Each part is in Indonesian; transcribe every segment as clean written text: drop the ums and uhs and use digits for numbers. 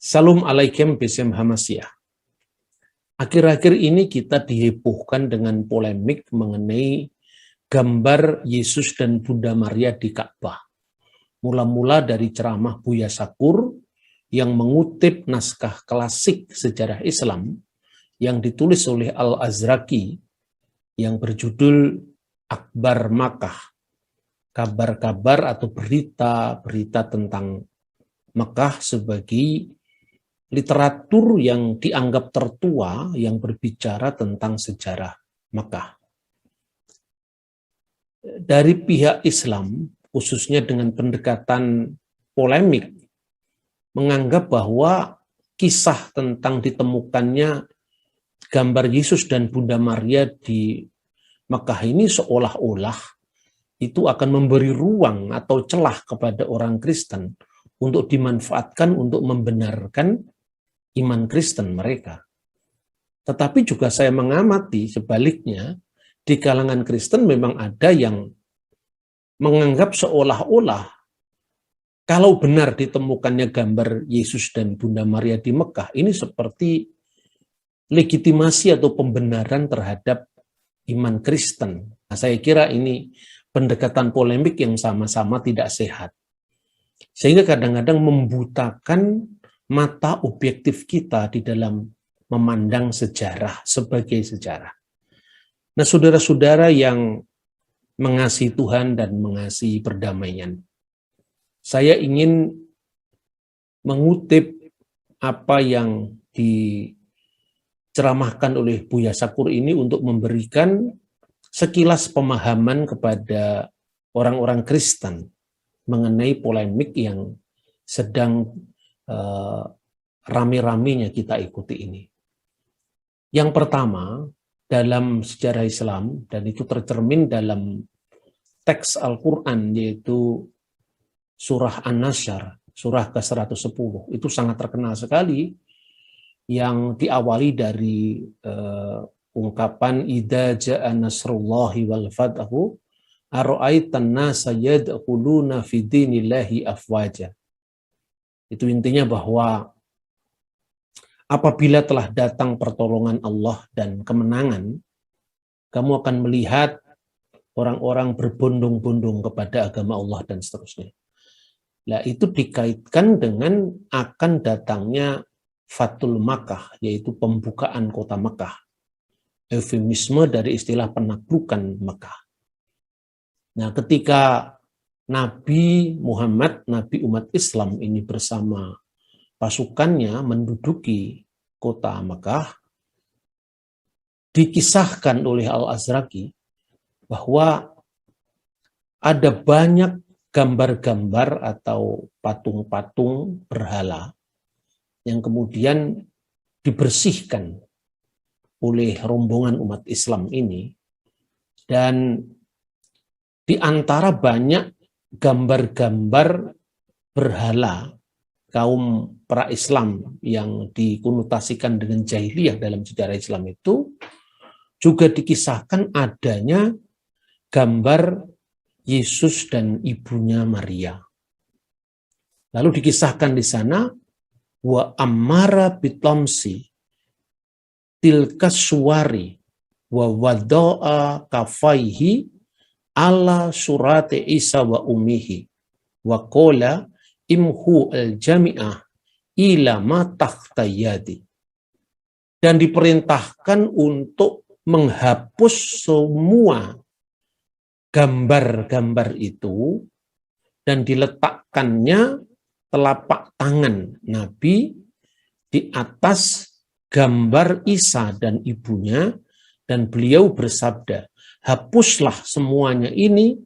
Salam alaikum Besem Hamasiyah. Akhir-akhir ini kita dihebohkan dengan polemik mengenai gambar Yesus dan Bunda Maria di Ka'bah. Mula-mula dari ceramah Buya Sakur yang mengutip naskah klasik sejarah Islam yang ditulis oleh Al-Azraqi yang berjudul Akbar Makkah, kabar-kabar atau berita-berita tentang Mekah sebagai literatur yang dianggap tertua yang berbicara tentang sejarah Mekah. Dari pihak Islam, khususnya dengan pendekatan polemik, menganggap bahwa kisah tentang ditemukannya gambar Yesus dan Bunda Maria di Mekah ini seolah-olah itu akan memberi ruang atau celah kepada orang Kristen untuk dimanfaatkan untuk membenarkan iman Kristen mereka. Tetapi juga saya mengamati sebaliknya, di kalangan Kristen memang ada yang menganggap seolah-olah kalau benar ditemukannya gambar Yesus dan Bunda Maria di Mekah, ini seperti legitimasi atau pembenaran terhadap iman Kristen. Nah, saya kira ini pendekatan polemik yang sama-sama tidak sehat. Sehingga kadang-kadang membutakan mata objektif kita di dalam memandang sejarah sebagai sejarah. Nah, saudara-saudara yang mengasihi Tuhan dan mengasihi perdamaian, saya ingin mengutip apa yang diceramahkan oleh Buya Sakur ini untuk memberikan sekilas pemahaman kepada orang-orang Kristen mengenai polemik yang sedang rame-ramenya kita ikuti ini. Yang pertama, dalam sejarah Islam, dan itu tercermin dalam teks Al-Quran, yaitu surah An-Nasyr, surah ke-110, itu sangat terkenal sekali, yang diawali dari ungkapan idza ja'a nasrullahi wal fathu ara'aitan nasa yadkhuluna fi dinillahi afwaja. Itu intinya bahwa apabila telah datang pertolongan Allah dan kemenangan, kamu akan melihat orang-orang berbondong-bondong kepada agama Allah dan seterusnya. Nah, itu dikaitkan dengan akan datangnya Fathul Makkah, yaitu pembukaan kota Mekah. Eufemisme dari istilah penaklukan Mekah. Nah, ketika Nabi Muhammad, Nabi umat Islam ini bersama pasukannya menduduki kota Mekah, dikisahkan oleh Al-Azraqi bahwa ada banyak gambar-gambar atau patung-patung berhala yang kemudian dibersihkan oleh rombongan umat Islam ini, dan di antara banyak gambar-gambar berhala kaum pra-Islam yang dikonotasikan dengan jahiliyah dalam sejarah Islam itu juga dikisahkan adanya gambar Yesus dan ibunya Maria. Lalu dikisahkan di sana wa amara bitomsi tilkas suwari wa wadoa kafaihi ala surate Isa wa umihi wa kola imhu al-jami'ah ila ma takhtayadi. Dan diperintahkan untuk menghapus semua gambar-gambar itu dan diletakkannya telapak tangan Nabi di atas gambar Isa dan ibunya, dan beliau bersabda, hapuslah semuanya ini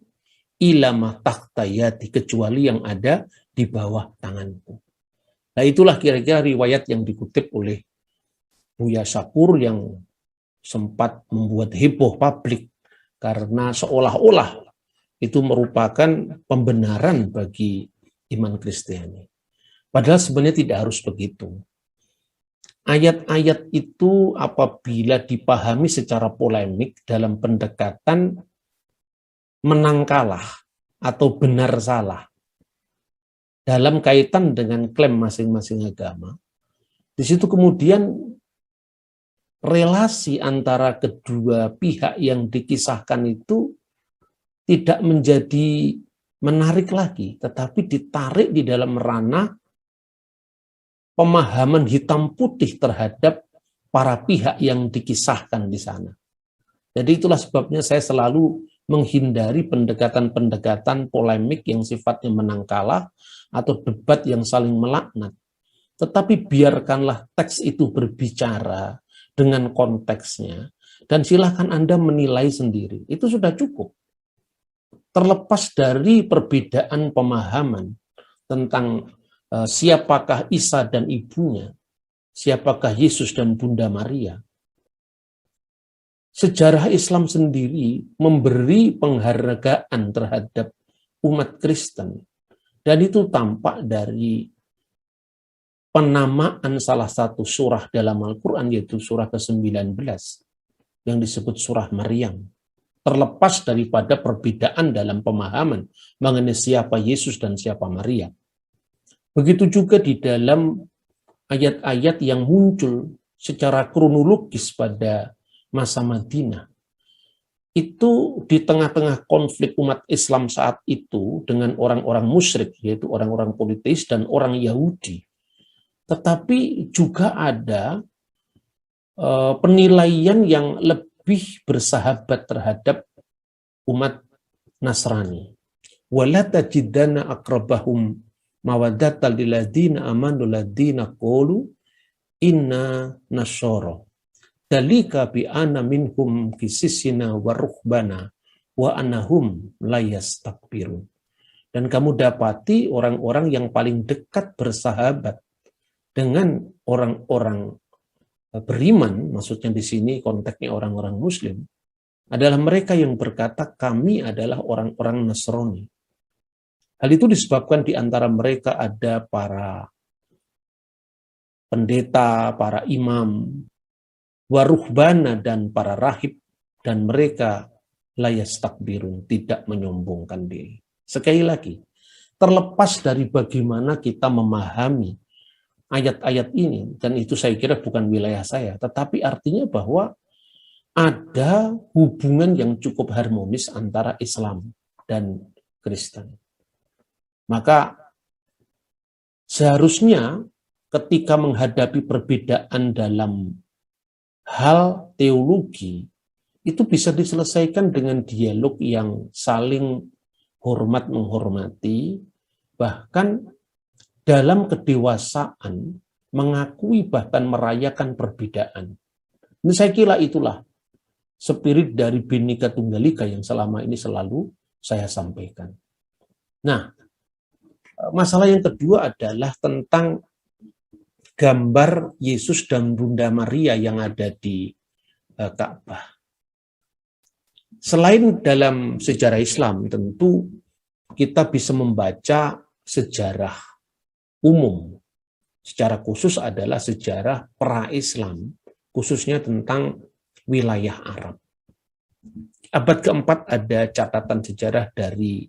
ilama takhtayati, kecuali yang ada di bawah tanganku. Nah, itulah kira-kira riwayat yang dikutip oleh Buya Sakur yang sempat membuat heboh publik karena seolah-olah itu merupakan pembenaran bagi iman Kristiani. Padahal sebenarnya tidak harus begitu. Ayat-ayat itu apabila dipahami secara polemik dalam pendekatan menang kalah atau benar salah, dalam kaitan dengan klaim masing-masing agama. Di situ kemudian relasi antara kedua pihak yang dikisahkan itu tidak menjadi menarik lagi, tetapi ditarik di dalam ranah pemahaman hitam putih terhadap para pihak yang dikisahkan di sana. Jadi itulah sebabnya saya selalu menghindari pendekatan-pendekatan polemik yang sifatnya menang kalah atau debat yang saling melaknat. Tetapi biarkanlah teks itu berbicara dengan konteksnya, dan silahkan Anda menilai sendiri. Itu sudah cukup. Terlepas dari perbedaan pemahaman tentang siapakah Isa dan ibunya, siapakah Yesus dan Bunda Maria, sejarah Islam sendiri memberi penghargaan terhadap umat Kristen, dan itu tampak dari penamaan salah satu surah dalam Al-Quran, yaitu surah ke-19 yang disebut surah Maryam. Terlepas daripada perbedaan dalam pemahaman mengenai siapa Yesus dan siapa Maria. Begitu juga di dalam ayat-ayat yang muncul secara kronologis pada masa Madinah. Itu di tengah-tengah konflik umat Islam saat itu dengan orang-orang musyrik, yaitu orang-orang politis dan orang Yahudi. Tetapi juga ada penilaian yang lebih bersahabat terhadap umat Nasrani. Wala tajidanna aqrabahum mawaddatan lil ladzina amanu ladzina qalu inna nasyara. Dalika bi anna minhum qisisina wa ruhbana wa annahum la yastakbirun. Dan kamu dapati orang-orang yang paling dekat bersahabat dengan orang-orang beriman, maksudnya di sini konteksnya orang-orang Muslim, adalah mereka yang berkata kami adalah orang-orang Nasrani. Hal itu disebabkan di antara mereka ada para pendeta, para imam, waruhbana dan para rahib, dan mereka la yastakbirun, tidak menyombongkan diri. Sekali lagi, terlepas dari bagaimana kita memahami ayat-ayat ini, dan itu saya kira bukan wilayah saya, tetapi artinya bahwa ada hubungan yang cukup harmonis antara Islam dan Kristen. Maka seharusnya ketika menghadapi perbedaan dalam hal teologi, itu bisa diselesaikan dengan dialog yang saling hormat-menghormati, bahkan dalam kedewasaan mengakui bahkan merayakan perbedaan. Ini saya kira itulah spirit dari Bhinneka Tunggal Ika yang selama ini selalu saya sampaikan. Nah, masalah yang kedua adalah tentang gambar Yesus dan Bunda Maria yang ada di Ka'bah. Selain dalam sejarah Islam, tentu kita bisa membaca sejarah umum. Secara khusus adalah sejarah pra-Islam, khususnya tentang wilayah Arab. Abad keempat ada catatan sejarah dari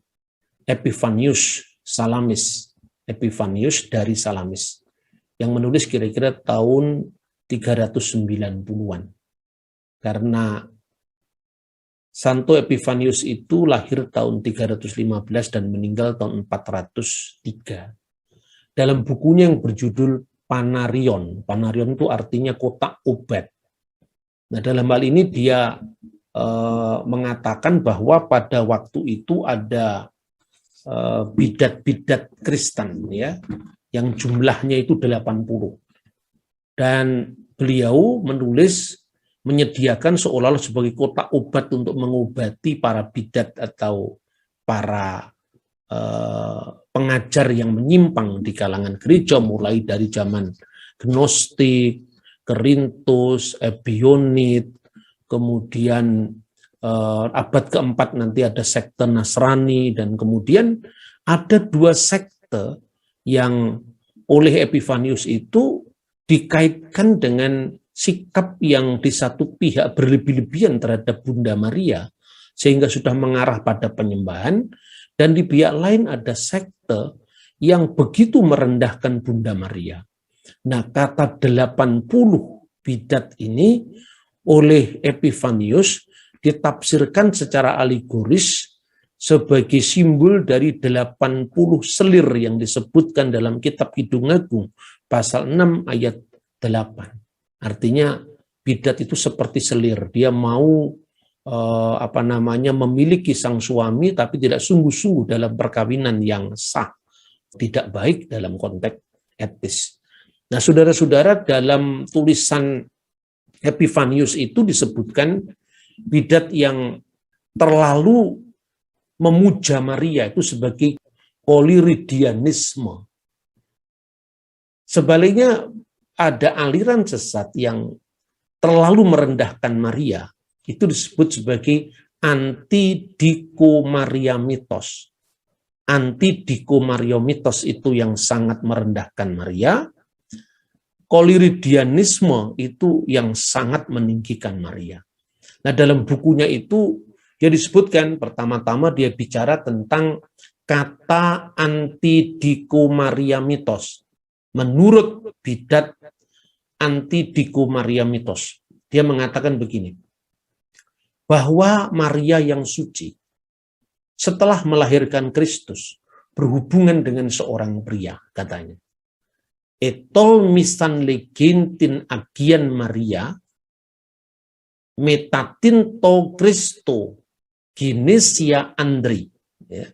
Epifanius Salamis, Epifanius dari Salamis, yang menulis kira-kira tahun 390-an. Karena Santo Epifanius itu lahir tahun 315 dan meninggal tahun 403. Dalam bukunya yang berjudul Panarion. Panarion itu artinya kotak obat. Nah, dalam hal ini dia mengatakan bahwa pada waktu itu ada bidat-bidat Kristen ya, yang jumlahnya itu 80. Dan beliau menulis menyediakan seolah-olah sebagai kotak obat untuk mengobati para bidat atau para pengajar yang menyimpang di kalangan gereja, mulai dari zaman Gnostik, Kerintus, Ebionit, kemudian abad keempat nanti ada sekte Nasrani, dan kemudian ada dua sekte yang oleh Epifanius itu dikaitkan dengan sikap yang di satu pihak berlebih-lebihan terhadap Bunda Maria, sehingga sudah mengarah pada penyembahan, dan di pihak lain ada sekte yang begitu merendahkan Bunda Maria. Nah, kata 80 bidat ini oleh Epifanius ditafsirkan secara alegoris sebagai simbol dari 80 selir yang disebutkan dalam kitab Kidung Agung pasal 6 ayat 8. Artinya bidat itu seperti selir, dia mau memiliki sang suami tapi tidak sungguh-sungguh dalam perkawinan yang sah, tidak baik dalam konteks etis. Nah, saudara-saudara, dalam tulisan Epifanius itu disebutkan bidat yang terlalu memuja Maria itu sebagai koliridianisme. Sebaliknya ada aliran sesat yang terlalu merendahkan Maria, itu disebut sebagai antidikomariamitos. Antidikomariamitos itu yang sangat merendahkan Maria. Koliridianisme itu yang sangat meninggikan Maria. Nah, dalam bukunya itu dia disebutkan, pertama-tama dia bicara tentang kata antidikomariamitos. Menurut bidat antidikomariamitos, dia mengatakan begini, bahwa Maria yang suci setelah melahirkan Kristus berhubungan dengan seorang pria, katanya. Etol misan legentin agian Maria metatin to Kristo Genesia Andri. Ya.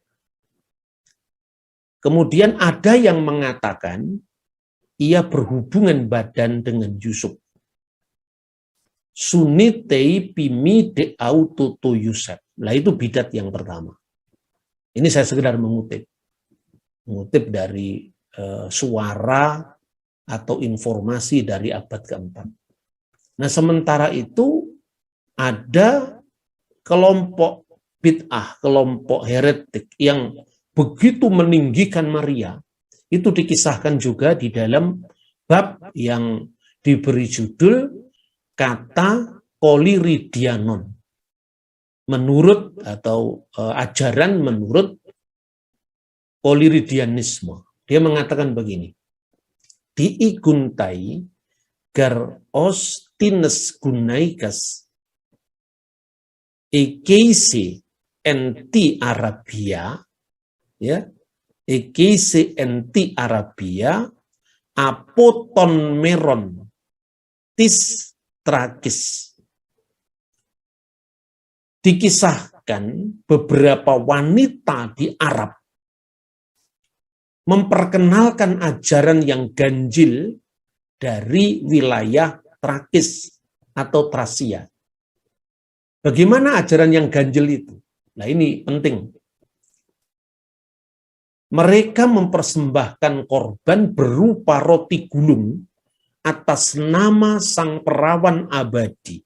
Kemudian ada yang mengatakan ia berhubungan badan dengan Yusuf. Sunitei pimi de auto to Yusuf. Nah, itu bidat yang pertama. Ini saya sekedar mengutip dari suara atau informasi dari abad keempat. Nah, sementara itu ada kelompok bid'ah, kelompok heretik yang begitu meninggikan Maria. Itu dikisahkan juga di dalam bab yang diberi judul kata koliridianon. Menurut atau ajaran menurut koliridianisme. Dia mengatakan begini, diiguntai gar os tines gunaikas ekeise enti Arabia, ya, ekeise enti Arabia apoton meron tis tragis. Dikisahkan beberapa wanita di Arab memperkenalkan ajaran yang ganjil dari wilayah Trakis atau Trasia. Bagaimana ajaran yang ganjil itu? Nah, ini penting. Mereka mempersembahkan korban berupa roti gulung atas nama sang perawan abadi.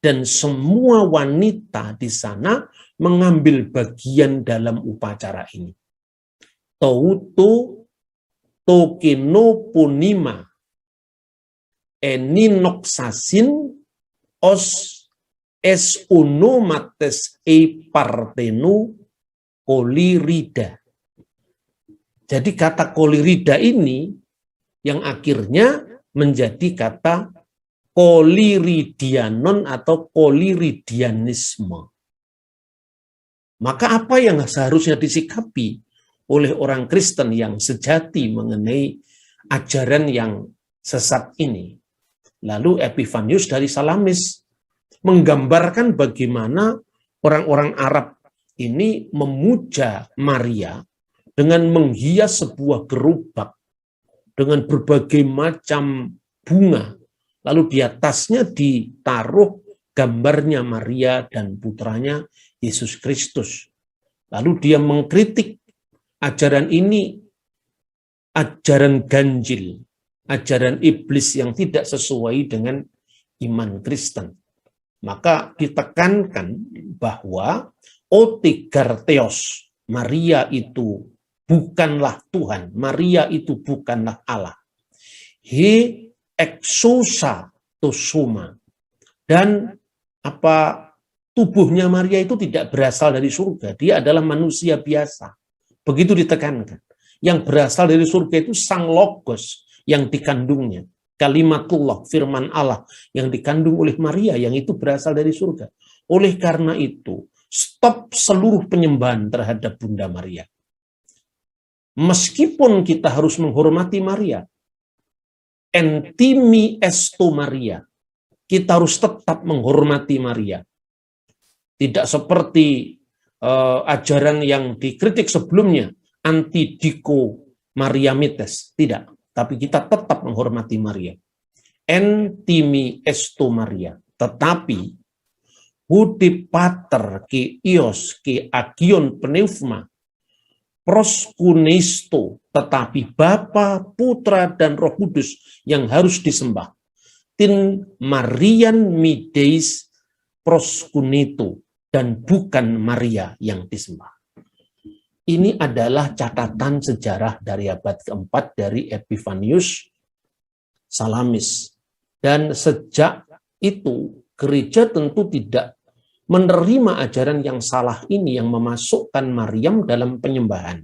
Dan semua wanita di sana mengambil bagian dalam upacara ini. Touto tokeno punima eninoksasin os es uno mates e partenu kolirida. Jadi kata kolirida ini yang akhirnya menjadi kata koliridianon atau koliridianisme. Maka apa yang seharusnya disikapi oleh orang Kristen yang sejati mengenai ajaran yang sesat ini? Lalu Epifanius dari Salamis menggambarkan bagaimana orang-orang Arab ini memuja Maria dengan menghias sebuah gerobak dengan berbagai macam bunga. Lalu di atasnya ditaruh gambarnya Maria dan putranya Yesus Kristus. Lalu dia mengkritik ajaran ini, ajaran ganjil, ajaran iblis yang tidak sesuai dengan iman Kristen. Maka ditekankan bahwa otigartheos, Maria itu bukanlah Tuhan, Maria itu bukanlah Allah. He exousa to soma, dan tubuhnya Maria itu tidak berasal dari surga, dia adalah manusia biasa. Begitu ditekankan. Yang berasal dari surga itu sang logos yang dikandungnya. Kalimatullah, firman Allah yang dikandung oleh Maria, yang itu berasal dari surga. Oleh karena itu, stop seluruh penyembahan terhadap Bunda Maria. Meskipun kita harus menghormati Maria, entimi esto Maria, kita harus tetap menghormati Maria. Tidak seperti ajaran yang dikritik sebelumnya, anti-diko Mariamites, tidak. Tapi kita tetap menghormati Maria. Entimi esto Maria. Tetapi, hudi pater ke ios ke agion pneuma, proskunisto, tetapi Bapa, Putra, dan Roh Kudus yang harus disembah. Tin Marian mideis proskunito, dan bukan Maria yang disembah. Ini adalah catatan sejarah dari abad keempat dari Epifanius Salamis. Dan sejak itu, gereja tentu tidak menerima ajaran yang salah ini yang memasukkan Maryam dalam penyembahan.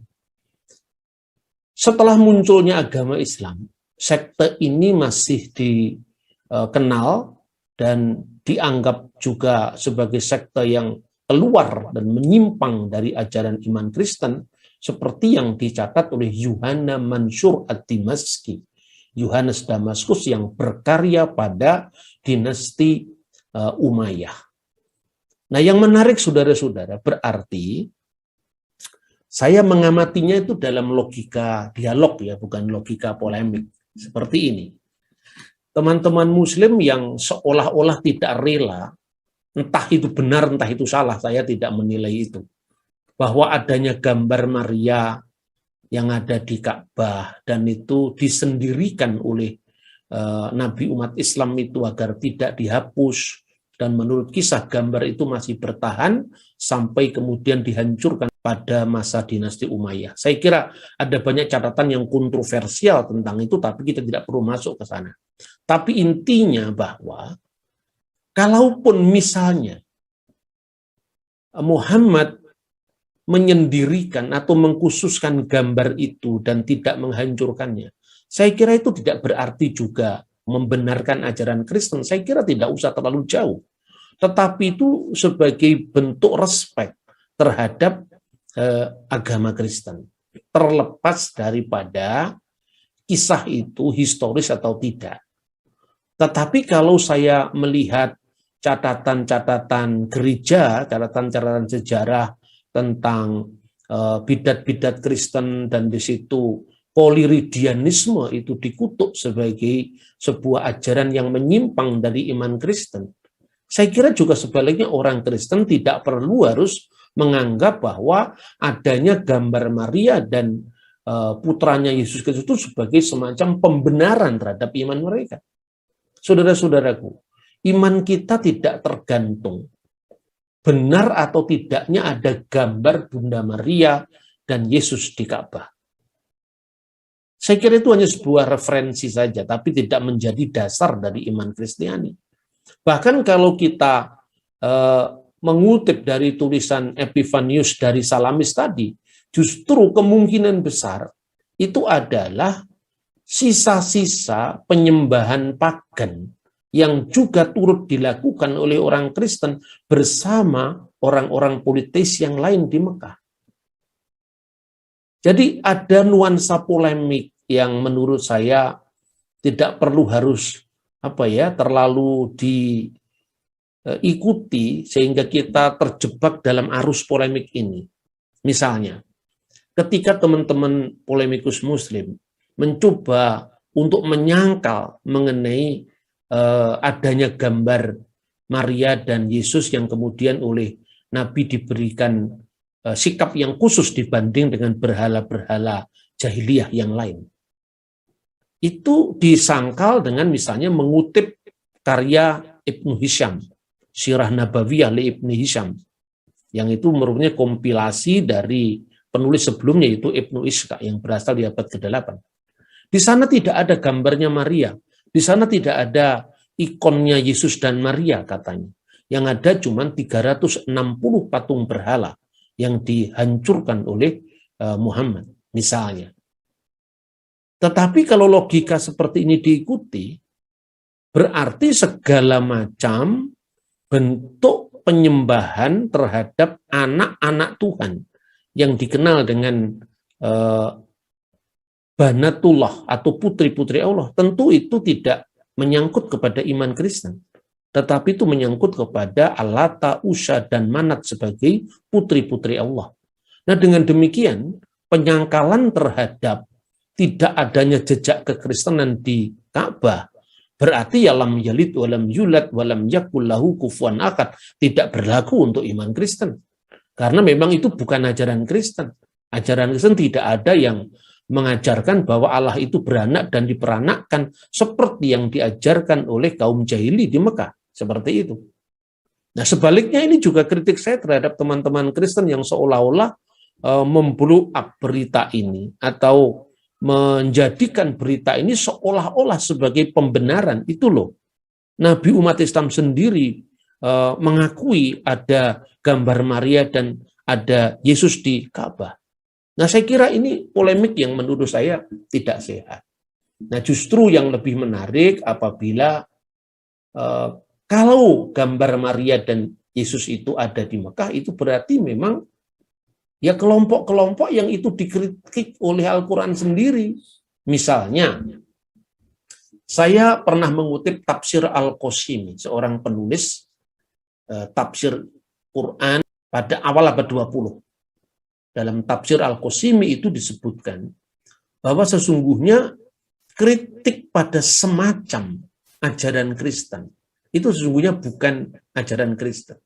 Setelah munculnya agama Islam, sekte ini masih dikenal dan dianggap juga sebagai sekte yang keluar dan menyimpang dari ajaran iman Kristen, seperti yang dicatat oleh Yohana Mansur ad-Dimaski, Yohanes Damaskus yang berkarya pada dinasti Umayyah. Nah, yang menarik saudara-saudara, berarti saya mengamatinya itu dalam logika dialog ya, bukan logika polemik seperti ini. Teman-teman Muslim yang seolah-olah tidak rela, entah itu benar, entah itu salah, saya tidak menilai itu, bahwa adanya gambar Maria yang ada di Ka'bah dan itu disendirikan oleh Nabi umat Islam itu agar tidak dihapus, dan menurut kisah gambar itu masih bertahan sampai kemudian dihancurkan pada masa dinasti Umayyah. Saya kira ada banyak catatan yang kontroversial tentang itu, tapi kita tidak perlu masuk ke sana. Tapi intinya bahwa kalaupun misalnya Muhammad menyendirikan atau mengkhususkan gambar itu dan tidak menghancurkannya, saya kira itu tidak berarti juga membenarkan ajaran Kristen. Saya kira tidak usah terlalu jauh. Tetapi itu sebagai bentuk respek terhadap agama Kristen. Terlepas daripada kisah itu historis atau tidak. Tetapi kalau saya melihat catatan-catatan gereja, catatan-catatan sejarah tentang bidat-bidat Kristen, dan di situ poliridianisme itu dikutuk sebagai sebuah ajaran yang menyimpang dari iman Kristen, saya kira juga sebaliknya orang Kristen tidak perlu harus menganggap bahwa adanya gambar Maria dan putranya Yesus Kristus itu sebagai semacam pembenaran terhadap iman mereka. Saudara-saudaraku, iman kita tidak tergantung benar atau tidaknya ada gambar Bunda Maria dan Yesus di Ka'bah. Saya kira itu hanya sebuah referensi saja, tapi tidak menjadi dasar dari iman Kristiani. Bahkan kalau kita mengutip dari tulisan Epifanius dari Salamis tadi, justru kemungkinan besar itu adalah sisa-sisa penyembahan pagan yang juga turut dilakukan oleh orang Kristen bersama orang-orang politis yang lain di Mekah. Jadi ada nuansa polemik yang menurut saya tidak perlu harus terlalu diikuti sehingga kita terjebak dalam arus polemik ini. Misalnya, ketika teman-teman polemikus Muslim mencoba untuk menyangkal mengenai adanya gambar Maria dan Yesus yang kemudian oleh Nabi diberikan sikap yang khusus dibanding dengan berhala-berhala jahiliyah yang lain. Itu disangkal dengan misalnya mengutip karya Ibnu Hisham, Sirah Nabawiyah li Ibnu Hisham, yang itu merupakan kompilasi dari penulis sebelumnya, yaitu Ibnu Ishaq yang berasal di abad ke-8. Di sana tidak ada gambarnya Maria, di sana tidak ada ikonnya Yesus dan Maria katanya. Yang ada cuma 360 patung berhala yang dihancurkan oleh Muhammad misalnya. Tetapi kalau logika seperti ini diikuti, berarti segala macam bentuk penyembahan terhadap anak-anak Tuhan yang dikenal dengan Banatullah atau putri-putri Allah, tentu itu tidak menyangkut kepada iman Kristen, tetapi itu menyangkut kepada Allata, Usha, dan Manat sebagai putri-putri Allah. Nah, dengan demikian, penyangkalan terhadap tidak adanya jejak kekristenan di Ka'bah berarti ya lam yalid walam yulad walam yakul lahu kufuwan ahad, tidak berlaku untuk iman Kristen. Karena memang itu bukan ajaran Kristen. Ajaran Kristen tidak ada yang mengajarkan bahwa Allah itu beranak dan diperanakkan seperti yang diajarkan oleh kaum jahili di Mekah. Seperti itu. Nah, sebaliknya ini juga kritik saya terhadap teman-teman Kristen yang seolah-olah memblow up berita ini atau menjadikan berita ini seolah-olah sebagai pembenaran. Itu loh. Nabi umat Islam sendiri mengakui ada gambar Maria dan ada Yesus di Ka'bah. Nah, saya kira ini polemik yang menurut saya tidak sehat. Nah, justru yang lebih menarik apabila kalau gambar Maria dan Yesus itu ada di Mekah, itu berarti memang ya kelompok-kelompok yang itu dikritik oleh Al-Quran sendiri. Misalnya, saya pernah mengutip tafsir Al-Qasimi, seorang penulis tafsir Quran pada awal abad 20. Dalam tafsir Al-Qasimi itu disebutkan bahwa sesungguhnya kritik pada semacam ajaran Kristen itu sesungguhnya bukan ajaran Kristen.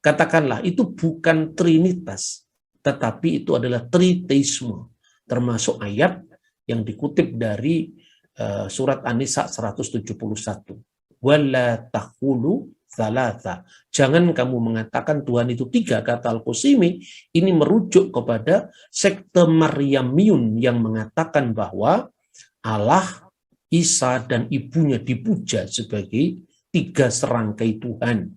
Katakanlah itu bukan trinitas, tetapi itu adalah triteisme, termasuk ayat yang dikutip dari surat An-Nisa 171. Wala taqulu thalatha. Jangan kamu mengatakan Tuhan itu tiga, kata Al-Qasimi. Ini merujuk kepada sekte Maryamiyun yang mengatakan bahwa Allah, Isa, dan ibunya dipuja sebagai tiga serangkai Tuhan.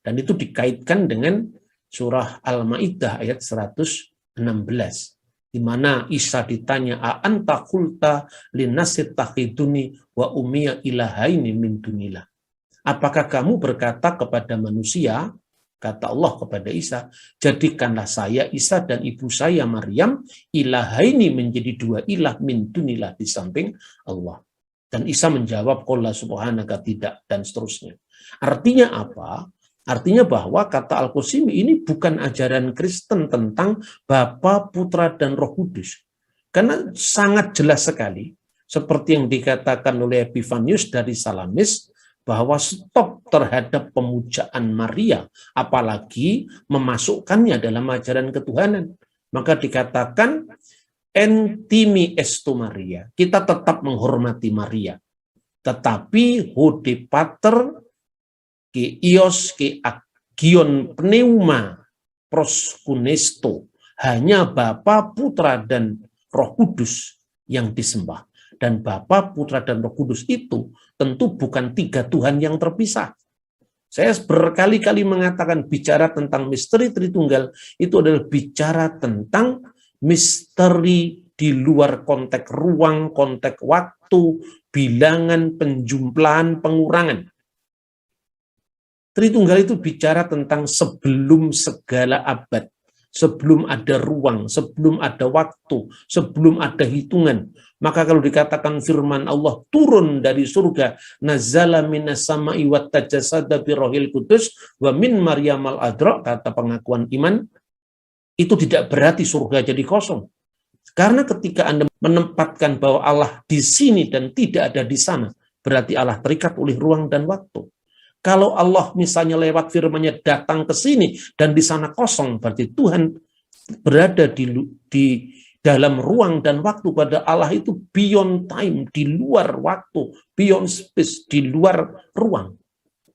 Dan itu dikaitkan dengan surah Al-Ma'idah ayat 116. Di mana Isa ditanya, a anta qulta linnasit takhiduni wa ummiya ilahaini min dunillah. Apakah kamu berkata kepada manusia, kata Allah kepada Isa, jadikanlah saya Isa dan ibu saya Maryam ilahaini, menjadi dua ilah min dunillah, di samping Allah. Dan Isa menjawab, qul subhanaka, tidak, dan seterusnya. Artinya apa? Artinya bahwa kata Al-Qasimi ini bukan ajaran Kristen tentang Bapa, Putra, dan Roh Kudus. Karena sangat jelas sekali, seperti yang dikatakan oleh Epifanius dari Salamis, bahwa stop terhadap pemujaan Maria, apalagi memasukkannya dalam ajaran ketuhanan. Maka dikatakan, entimi estu Maria, kita tetap menghormati Maria. Tetapi hode pater, ke ios ke agion pneuma proskunesto, hanya Bapa, Putra, dan Roh Kudus yang disembah. Dan Bapa, Putra, dan Roh Kudus itu tentu bukan tiga Tuhan yang terpisah. Saya berkali-kali mengatakan bicara tentang misteri Tritunggal itu adalah bicara tentang misteri di luar konteks ruang, konteks waktu, bilangan, penjumlahan, pengurangan. Tritunggal itu bicara tentang sebelum segala abad, sebelum ada ruang, sebelum ada waktu, sebelum ada hitungan. Maka kalau dikatakan firman Allah turun dari surga, nazala minas sama'i wa tajasada bi rohil kudus wa min Maryam al-adra, kata pengakuan iman, itu tidak berarti surga jadi kosong. Karena ketika Anda menempatkan bahwa Allah di sini dan tidak ada di sana, berarti Allah terikat oleh ruang dan waktu. Kalau Allah misalnya lewat firman-Nya datang ke sini dan di sana kosong, berarti Tuhan berada di dalam ruang dan waktu. Pada Allah itu beyond time, di luar waktu, beyond space, di luar ruang.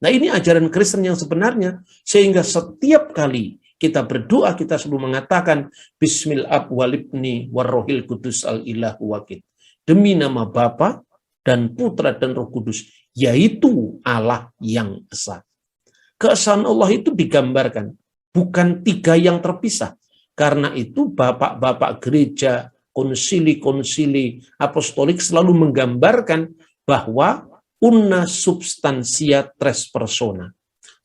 Nah, ini ajaran Kristen yang sebenarnya, sehingga setiap kali kita berdoa, kita selalu mengatakan Bismillah walibni warrohil kudus al-ilahu wakid. Demi nama Bapa dan Putra dan Roh Kudus, yaitu Allah yang esa. Keesaan Allah itu digambarkan, bukan tiga yang terpisah. Karena itu bapak-bapak gereja konsili-konsili apostolik selalu menggambarkan bahwa una substantia tres persona.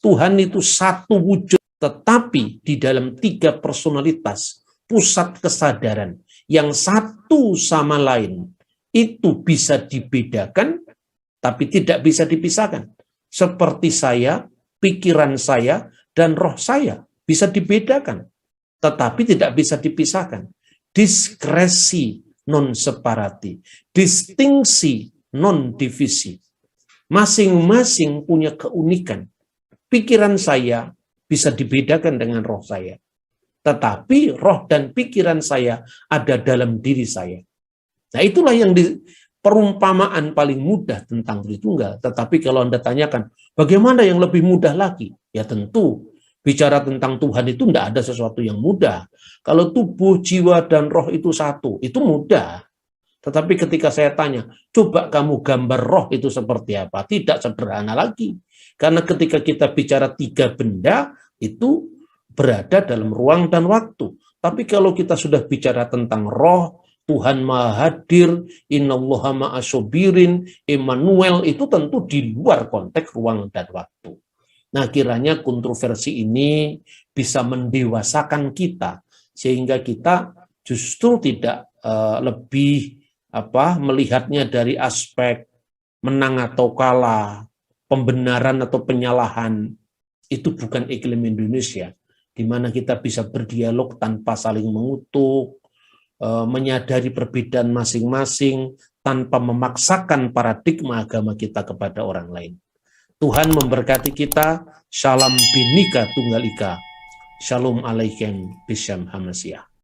Tuhan itu satu wujud, tetapi di dalam tiga personalitas, pusat kesadaran, yang satu sama lain itu bisa dibedakan, tapi tidak bisa dipisahkan. Seperti saya, pikiran saya, dan roh saya bisa dibedakan, tetapi tidak bisa dipisahkan. Diskresi non separati, distingsi non divisi. Masing-masing punya keunikan. Pikiran saya bisa dibedakan dengan roh saya, tetapi roh dan pikiran saya ada dalam diri saya. Nah, itulah yang perumpamaan paling mudah tentang Tritunggal. Tetapi kalau Anda tanyakan, bagaimana yang lebih mudah lagi? Ya tentu, bicara tentang Tuhan itu tidak ada sesuatu yang mudah. Kalau tubuh, jiwa, dan roh itu satu, itu mudah. Tetapi ketika saya tanya, coba kamu gambar roh itu seperti apa? Tidak sederhana lagi. Karena ketika kita bicara tiga benda, itu berada dalam ruang dan waktu. Tapi kalau kita sudah bicara tentang roh, Tuhan Maha Hadir, Innallaha Ma'asobirin, Immanuel, itu tentu di luar konteks ruang dan waktu. Nah, kiranya kontroversi ini bisa mendewasakan kita, sehingga kita justru tidak lebih melihatnya dari aspek menang atau kalah, pembenaran atau penyalahan. Itu bukan iklim Indonesia, di mana kita bisa berdialog tanpa saling mengutuk, menyadari perbedaan masing-masing tanpa memaksakan paradigma agama kita kepada orang lain. Tuhan memberkati kita. Shalom Bhinneka Tunggal Ika. Shalom Alaikum Bisham Hamasya.